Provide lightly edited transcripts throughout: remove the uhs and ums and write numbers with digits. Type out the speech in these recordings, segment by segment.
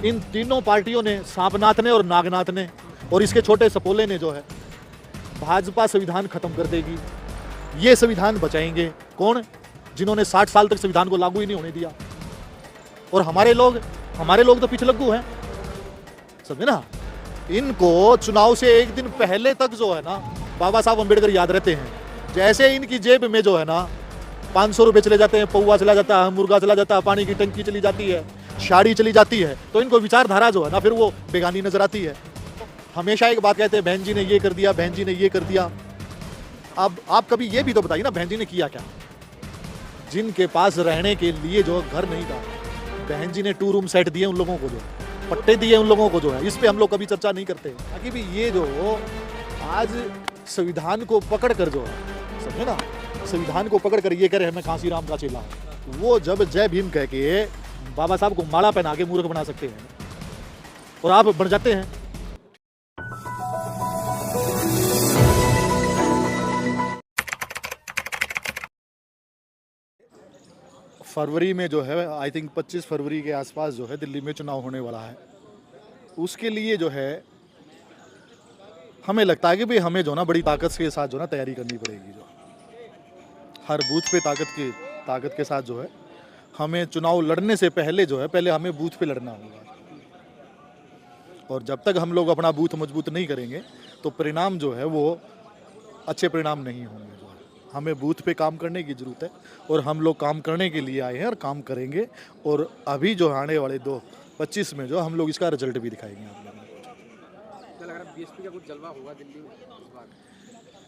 इन तीनों पार्टियों ने, सांपनाथ ने और नागनाथ ने और इसके छोटे सपोले ने जो है, भाजपा संविधान खत्म कर देगी, ये संविधान बचाएंगे। कौन? जिन्होंने 60 साल तक संविधान को लागू ही नहीं होने दिया। और हमारे लोग तो पिछलग्गू हैं, समझे ना। इनको चुनाव से एक दिन पहले तक जो है ना बाबा साहब अम्बेडकर याद रहते हैं। जैसे इनकी जेब में जो है ना 500 रुपए चले जाते हैं, पौवा चला जाता है, मुर्गा चला जाता है, पानी की टंकी चली जाती है, शाड़ी चली जाती है, तो इनको विचारधारा जो है ना फिर वो बेगानी नजर आती है। हमेशा एक बात कहते हैं, बहन जी ने ये कर दिया, बहन जी ने ये कर दिया। अब आप कभी ये भी तो बताइए ना, बहन जी ने किया क्या? जिनके पास रहने के लिए जो घर नहीं था, बहन जी ने 2 रूम सेट दिए उन लोगों को, जो पट्टे दिए उन लोगों को, जो है इस पे हम लोग कभी चर्चा नहीं करते। ताकि भी ये जो आज संविधान को पकड़ कर जो है, समझे ना, संविधान को पकड़ कर ये कह रहे हैं मैं कांसीराम का चेला हूं, वो जब जय भीम कह के बाबा साहब को माला पहना के मूर्ख बना सकते हैं और आप बन जाते हैं। फरवरी में जो है, आई थिंक 25 फरवरी के आसपास जो है दिल्ली में चुनाव होने वाला है। उसके लिए जो है हमें लगता है कि भाई हमें जो ना बड़ी ताकत के साथ जो ना तैयारी करनी पड़ेगी। जो हर बूथ पे ताकत के साथ जो है हमें चुनाव लड़ने से पहले जो है, पहले हमें बूथ पे लड़ना होगा। और जब तक हम लोग अपना बूथ मजबूत नहीं करेंगे तो परिणाम जो है वो अच्छे परिणाम नहीं होंगे। जो है हमें बूथ पे काम करने की जरूरत है और हम लोग काम करने के लिए आए हैं और काम करेंगे। और अभी जो आने वाले 2025 में जो हम लोग इसका रिजल्ट भी दिखाएंगे आप लोगों को। बीएसपी का कुछ जलवा होगा दिल्ली में इस बार?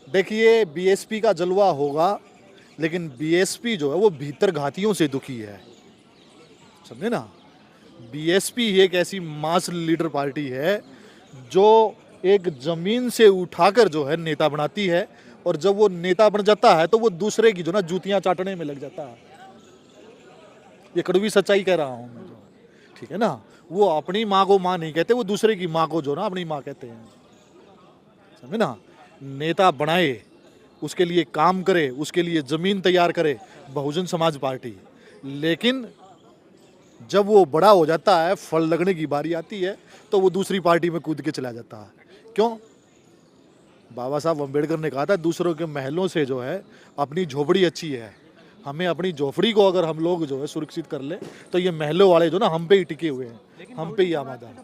देखिए, बीएसपी का जलवा होगा, लेकिन बीएसपी जो है वो भीतर घातियों से दुखी है, समझे ना। बीएसपी एक ऐसी मास लीडर पार्टी है जो एक जमीन से उठाकर जो है नेता बनाती है, और जब वो नेता बन जाता है तो वो दूसरे की जो ना जूतियां चाटने में लग जाता है। ये कड़वी सच्चाई कह रहा हूं मैं, जो ठीक है ना। वो अपनी माँ को माँ नहीं कहते, वो दूसरे की माँ को जो ना अपनी माँ कहते हैं, समझे ना। नेता बनाए, उसके लिए काम करे, उसके लिए जमीन तैयार करे बहुजन समाज पार्टी, लेकिन जब वो बड़ा हो जाता है, फल लगने की बारी आती है, तो वो दूसरी पार्टी में कूद के चला जाता है। क्यों? बाबा साहब अम्बेडकर ने कहा था दूसरों के महलों से जो है अपनी झोपड़ी अच्छी है। हमें अपनी झोपड़ी को अगर हम लोग जो है सुरक्षित कर ले तो ये महलों वाले जो ना हम पे ही टिके हुए हैं, हम पे ही आमादा है।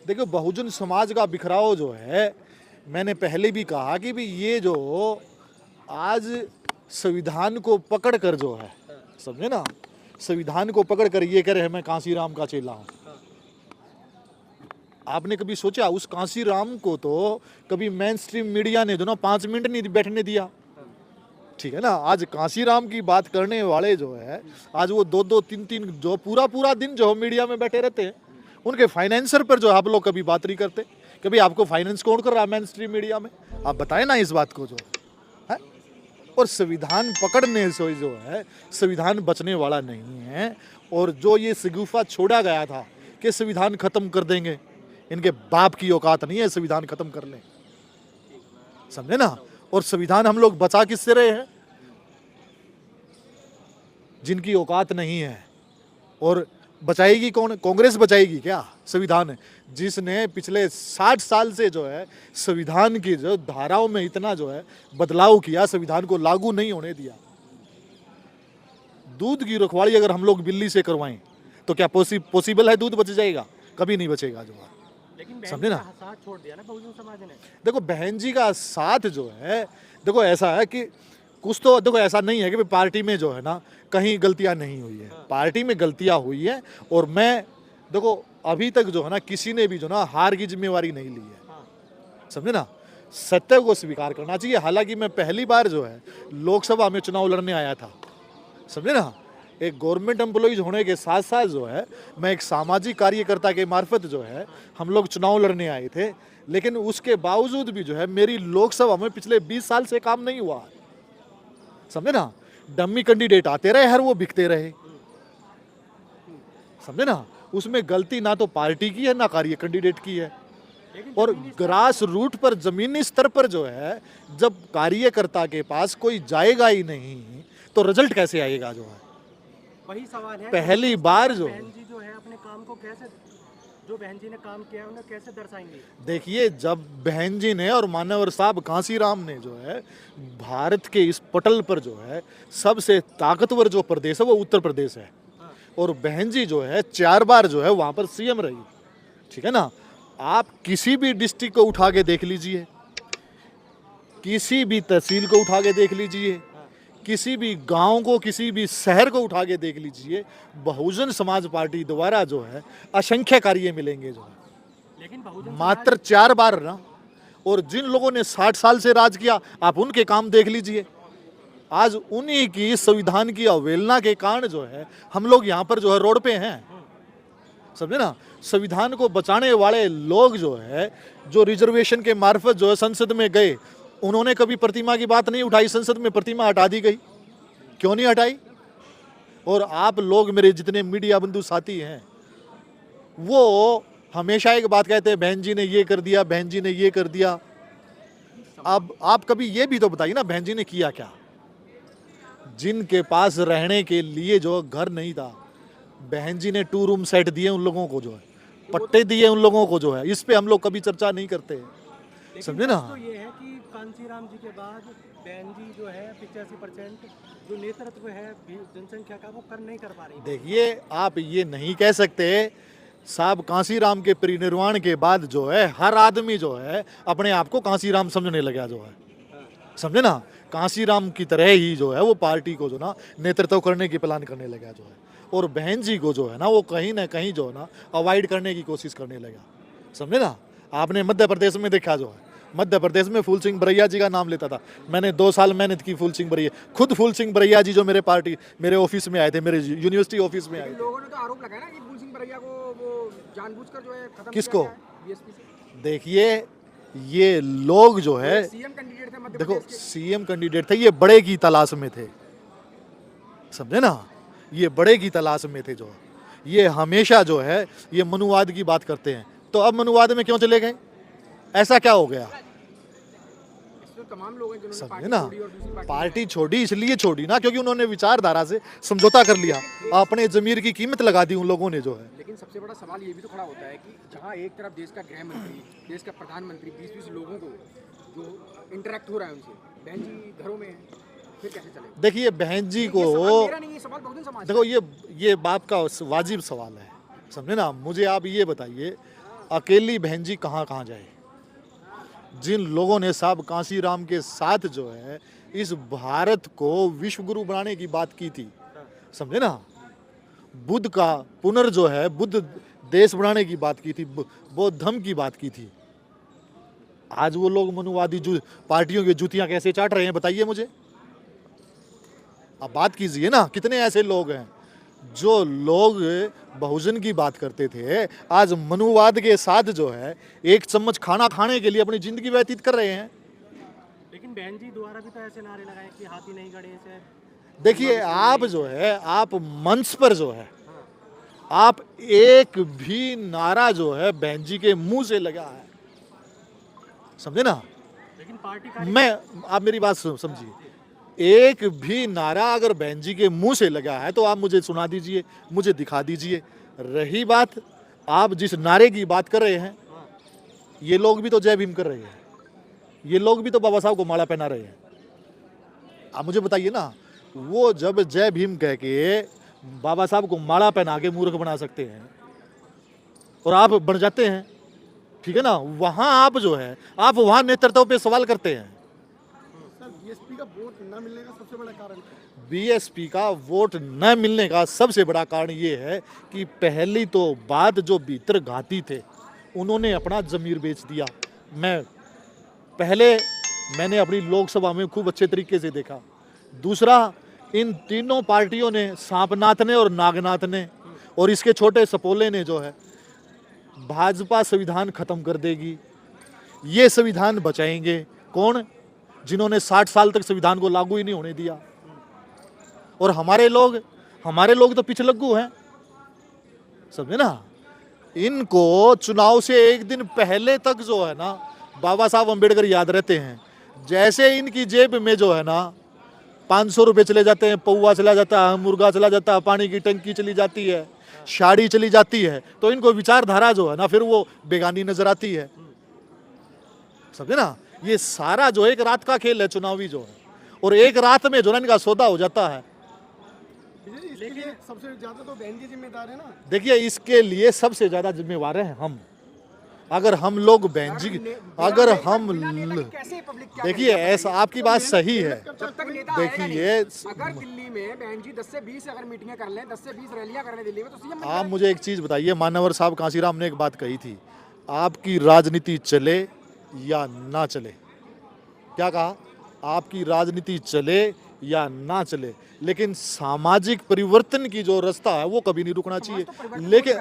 देखो, बहुजन समाज का बिखराव जो है, मैंने पहले भी कहा कि भी ये जो आज संविधान को पकड़ कर जो है, समझे ना, संविधान को पकड़ कर ये कह रहे हैं मैं कांसीराम का चेला हूं। आपने कभी सोचा उस कांसीराम को तो कभी मेन स्ट्रीम मीडिया ने जो ना 5 मिनट नहीं बैठने दिया, ठीक है ना। आज कांसीराम की बात करने वाले जो है, आज वो 2-2, 3-3 जो पूरा दिन जो मीडिया में बैठे रहते हैं, उनके फाइनेंसर पर जो आप लोग कभी बात नहीं करते। कभी आपको फाइनेंस कौन कर रहा है मेन स्ट्रीम मीडिया में? आप बताएं ना इस बात को जो है। और संविधान पकड़ने से जो है संविधान बचने वाला नहीं है। और जो ये शगुफा छोड़ा गया था कि संविधान खत्म कर देंगे, इनके बाप की औकात नहीं है संविधान खत्म कर लें, समझे ना। और संविधान हम लोग बचा किससे रहे हैं? जिनकी औकात नहीं है। और बचाएगी कौन? कांग्रेस बचाएगी क्या संविधान? जिसने पिछले 60 साल से जो है संविधान की जो धाराओं में इतना जो है बदलाव किया, संविधान को लागू नहीं होने दिया। दूध की रखवाली अगर हम लोग बिल्ली से करवाएं तो क्या पॉसिबल है दूध बच जाएगा? कभी नहीं बचेगा जो है, समझे ना। साथ छोड़ दिया ना बहुजन समाज ने। देखो, बहन जी का साथ जो है, देखो ऐसा है कि कुछ तो देखो ऐसा नहीं है कि पार्टी में जो है ना कहीं गलतियां नहीं हुई है। पार्टी में गलतियां हुई है, और मैं देखो अभी तक जो है ना किसी ने भी जो ना हार की जिम्मेवारी नहीं ली है, समझे ना। सत्य को स्वीकार करना चाहिए। हालांकि मैं पहली बार जो है लोकसभा में चुनाव लड़ने आया था, समझे ना। एक गवर्नमेंट एम्प्लॉइज होने के साथ साथ जो है मैं एक सामाजिक कार्यकर्ता के मार्फत जो है हम लोग चुनाव लड़ने आए थे। लेकिन उसके बावजूद भी जो है मेरी लोकसभा में पिछले 20 साल से काम नहीं हुआ, समझे ना। डम्मी कैंडिडेट आते रहे, हर वो बिकते रहे, समझे ना। उसमें गलती ना तो पार्टी की है ना कार्य कैंडिडेट की है। और ग्रास रूट पर, जमीनी स्तर पर जो है जब कार्यकर्ता के पास कोई जाएगा ही नहीं तो रिजल्ट कैसे आएगा? जो है वही सवाल है। पहली बार जो बहन जी जो है अपने अपने काम को कैसे, जो बहन जी ने काम किया है उन्हें कैसे दर्शाएंगे? देखिए, जब बहन जी ने और मान्यवर साहब कांसीराम ने जो है भारत के इस पटल पर जो है सबसे ताकतवर जो प्रदेश है वो उत्तर प्रदेश है, हाँ। और बहन जी जो है 4 बार जो है वहां पर सीएम रही, ठीक है ना। आप किसी भी डिस्ट्रिक्ट को उठा के देख लीजिए, किसी भी तहसील को उठा के देख लीजिए, किसी भी गांव को, किसी भी शहर को उठा के देख लीजिए, बहुजन समाज पार्टी द्वारा जो है असंख्य कार्य मिलेंगे जो है। लेकिन बहुजन मात्र 4 बार ना, और जिन लोगों ने 60 साल से राज किया आप उनके काम देख लीजिए। आज उन्हीं की संविधान की अवहेलना के कारण जो है हम लोग यहाँ पर जो है रोड पे हैं, समझे ना। संविधान को बचाने वाले लोग जो है, जो रिजर्वेशन के मार्फत जो है संसद में गए, उन्होंने कभी प्रतिमा की बात नहीं उठाई, संसद में प्रतिमा हटा दी गई, क्यों नहीं हटाई। और आप लोग मेरे जितने मीडिया बंधु साथी हैं वो हमेशा एक बात कहते हैं, बहन जी ने ये कर दिया, बहन जी ने ये कर दिया। अब आप कभी ये भी तो बताइए ना, बहन जी ने किया क्या। जिनके पास रहने के लिए जो घर नहीं था, बहन जी ने 2 रूम सेट दिए उन लोगों को, जो है पट्टे दिए उन लोगों को, जो है इस पे हम लोग कभी चर्चा नहीं करते, लेकिन समझे ना। तो ये है कि कांसीराम जी के बाद बहन जी जो है 85% जो नेतृत्व है जनसंख्या का वो कर नहीं कर पा रही। देखिए, आप ये नहीं कह सकते साहब, कांसीराम के परिनिर्वाण के बाद जो है हर आदमी जो है अपने आप को कांसीराम समझने लगा, जो है समझे ना। कांसीराम की तरह ही जो है वो पार्टी को जो ना नेतृत्व करने की प्लान करने लगा जो है, और बहन जी को जो है ना वो कहीं ना कहीं जो है ना अवॉइड करने की कोशिश करने लगा, समझे ना। आपने मध्य प्रदेश में देखा जो है, मध्य प्रदेश में फूल सिंह बरैया जी का नाम लेता था। मैंने 2 साल मेहनत की फूल सिंह बरैया, खुद फूल सिंह बरैया जी जो मेरे ऑफिस में आए थे, मेरे यूनिवर्सिटी ऑफिस में आए थे। लोगों ने तो आरोप लगाया ना कि फूल सिंह बरैया को वो जानबूझकर जो है खत्म किसको? किया गया है बीएसपी से। देखिए, ये लोग जो है, सीएम कैंडिडेट थे मध्य देखो प्रदेश के। सीएम कैंडिडेट थे, ये बड़े की तलाश में थे, समझे ना। ये बड़े की तलाश में थे, जो ये हमेशा जो है ये मनुवाद की बात करते हैं। तो अब मनुवाद में क्यों चले गए, ऐसा क्या हो गया, इसमें तमाम लोग हैं जिन्होंने समझे पार्टी ना। छोड़ी और दूसरी पार्टी पार्टी छोड़ी इसलिए छोड़ी ना क्योंकि उन्होंने विचारधारा से समझौता कर लिया, अपने जमीर की कीमत लगा दी उन लोगों ने, जो है। लेकिन सबसे बड़ा सवाल ये भी तो खड़ा होता है कि जहाँ एक तरफ देश का गृह मंत्री, देश का प्रधानमंत्री 20-20 लोगों को जो इंटरेक्ट हो रहा है उनसे, बहन जी घरों में है, फिर कैसे चलेगा? देखिए, बहन जी को, ये सवाल मेरा नहीं, ये सवाल बहुजन समाज का देखो ये बाप का वाजिब सवाल है, समझे ना। मुझे आप ये बताइए, अकेली बहन जी कहाँ कहाँ जाए। जिन लोगों ने साहब कांसीराम के साथ जो है इस भारत को विश्व गुरु बनाने की बात की थी, समझे ना। बुद्ध का पुनर् जो है बुद्ध देश बनाने की बात की थी, बौद्ध धर्म की बात की थी। आज वो लोग मनुवादी पार्टियों की जूतियां कैसे चाट रहे हैं, बताइए मुझे। आप बात कीजिए ना, कितने ऐसे लोग हैं जो लोग बहुजन की बात करते थे, आज मनुवाद के साथ जो है एक चम्मच खाना खाने के लिए अपनी जिंदगी व्यतीत कर रहे हैं। लेकिन बहन जी द्वारा भी तो ऐसे नारे लगाए कि हाथी नहीं गड़े से। देखिए, आप जो है आप मंच पर जो है आप एक भी नारा जो है बहन जी के मुंह से लगा है, समझे ना। लेकिन पार्टी का आप मेरी बात समझिए, एक भी नारा अगर बहन जी के मुंह से लगा है तो आप मुझे सुना दीजिए, मुझे दिखा दीजिए। रही बात आप जिस नारे की बात कर रहे हैं, ये लोग भी तो जय भीम कर रहे हैं, ये लोग भी तो बाबा साहब को माला पहना रहे हैं। आप मुझे बताइए ना, वो जब जय भीम कह के बाबा साहब को माला पहना के मूर्ख बना सकते हैं और आप बन जाते हैं, ठीक है ना, वहां आप जो है आप वहां नेतृत्व पे सवाल करते हैं। बीएसपी का वोट न मिलने का सबसे बड़ा कारण, बीएसपी का वोट न मिलने का सबसे बड़ा कारण ये है कि पहली तो बात, जो भीतर घाती थे उन्होंने अपना जमीर बेच दिया। मैंने अपनी लोकसभा में खूब अच्छे तरीके से देखा। दूसरा, इन तीनों पार्टियों ने, सांपनाथ ने और नागनाथ ने और इसके छोटे सपोले ने जो है भाजपा संविधान खत्म कर देगी, ये संविधान बचाएंगे। कौन? जिन्होंने 60 साल तक संविधान को लागू ही नहीं होने दिया। और हमारे लोग तो पिछलग्गू हैं, समझे ना। इनको चुनाव से एक दिन पहले तक जो है ना बाबा साहब अम्बेडकर याद रहते हैं। जैसे इनकी जेब में जो है ना 500 रुपये चले जाते हैं, पौवा चला जाता है, मुर्गा चला जाता है, पानी की टंकी चली जाती है, शादी चली जाती है तो इनको विचारधारा जो है ना फिर वो बेगानी नजर आती है, समझे ना। ये सारा जो एक रात का खेल है चुनावी जो है, और एक रात में जो ना इनका सौदा हो जाता है। लेकिन सबसे ज्यादा तो बहन जी जिम्मेदार है ना। देखिए इसके लिए सबसे ज्यादा जिम्मेवार हैं हम। अगर हम लोग बहन जी, अगर हम देखिए ऐसा आपकी बात सही है। जब तक नेता देखिए अगर दिल्ली में बहन जी 10 से 20 अगर मीटिंगें कर लें, 10 से 20 रैलियां कर लें दिल्ली में, तो सीएम आप मुझे एक चीज बताइए, मानवर साहब कांसीराम ने एक बात कही थी, आपकी राजनीति चले या ना चले, क्या कहा, आपकी राजनीति चले या ना चले, लेकिन सामाजिक परिवर्तन की जो रास्ता है वो कभी नहीं रुकना चाहिए। लेकिन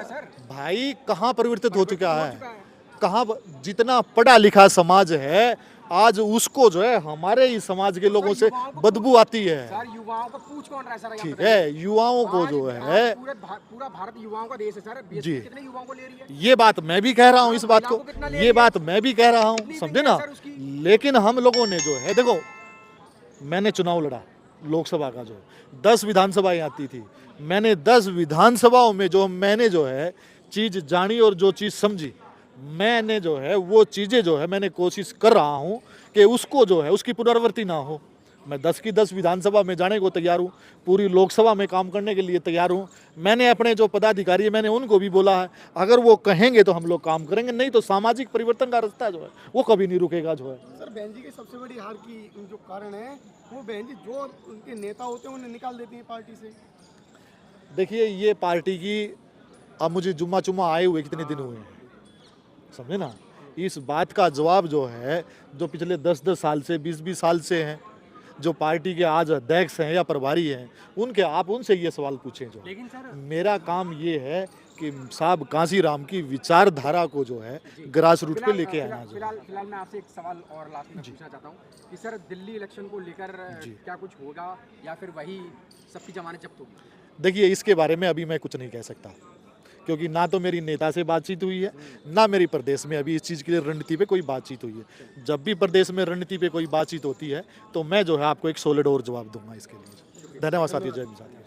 भाई कहाँ परिवर्तित हो चुका है, कहाँ, जितना पढ़ा लिखा समाज है आज उसको जो है हमारे ही समाज के लोगों से बदबू आती है। सर युवाओं को पूछ कौन रहा है सर? ठीक है, युवाओं को जो है पूरा भारत युवाओं का देश है सर। जी, कितने युवाओं को ले रही है? ये बात मैं भी कह रहा हूँ, इस बात को, ये बात मैं भी कह रहा हूँ, समझे ना। लेकिन हम लोगों ने जो है, देखो मैंने चुनाव लड़ा लोकसभा का, जो 10 विधानसभाएं आती थी, मैंने 10 विधानसभाओं में जो मैंने जो है चीज जानी और जो चीज समझी, मैंने जो है वो चीजें जो है मैंने कोशिश कर रहा हूं कि उसको जो है उसकी पुनरावृत्ति ना हो। मैं 10 की 10 विधानसभा में जाने को तैयार हूं, पूरी लोकसभा में काम करने के लिए तैयार हूं। मैंने अपने जो पदाधिकारी है मैंने उनको भी बोला है, अगर वो कहेंगे तो हम लोग काम करेंगे, नहीं तो सामाजिक परिवर्तन का रास्ता जो है वो कभी नहीं रुकेगा जो है। सर बहन जी की सबसे बड़ी हार की जो कारण है वो बहन जी जो उनके नेता होते हैं उन्हें निकाल देती हैं पार्टी से। देखिए ये पार्टी की, अब मुझे जुम्मा चुम्मा आए हुए कितने दिन हुए हैं, समझे ना। इस बात का जवाब जो है जो पिछले 10-10 साल से 20-20 साल से हैं, जो पार्टी के आज अध्यक्ष हैं या प्रभारी हैं, उनके आप उनसे ये सवाल पूछें। जो लेकिन सर मेरा काम ये है कि साहब कांसीराम की विचारधारा को जो है ग्रास रूट पे लेके आना। फिलहाल मैं आपसे एक सवाल और लास्ट में पूछना चाहता हूँ कि सर दिल्ली इलेक्शन को लेकर क्या कुछ होगा या फिर वही सबकी जमानत जब्त होगी? देखिए इसके बारे में अभी मैं कुछ नहीं कह सकता, क्योंकि ना तो मेरी नेता से बातचीत हुई है, ना मेरी प्रदेश में अभी इस चीज़ के लिए रणनीति पे कोई बातचीत हुई है। जब भी प्रदेश में रणनीति पे कोई बातचीत होती है तो मैं जो है आपको एक सॉलिड और जवाब दूंगा इसके लिए। धन्यवाद साथी, जय हिंद साथी।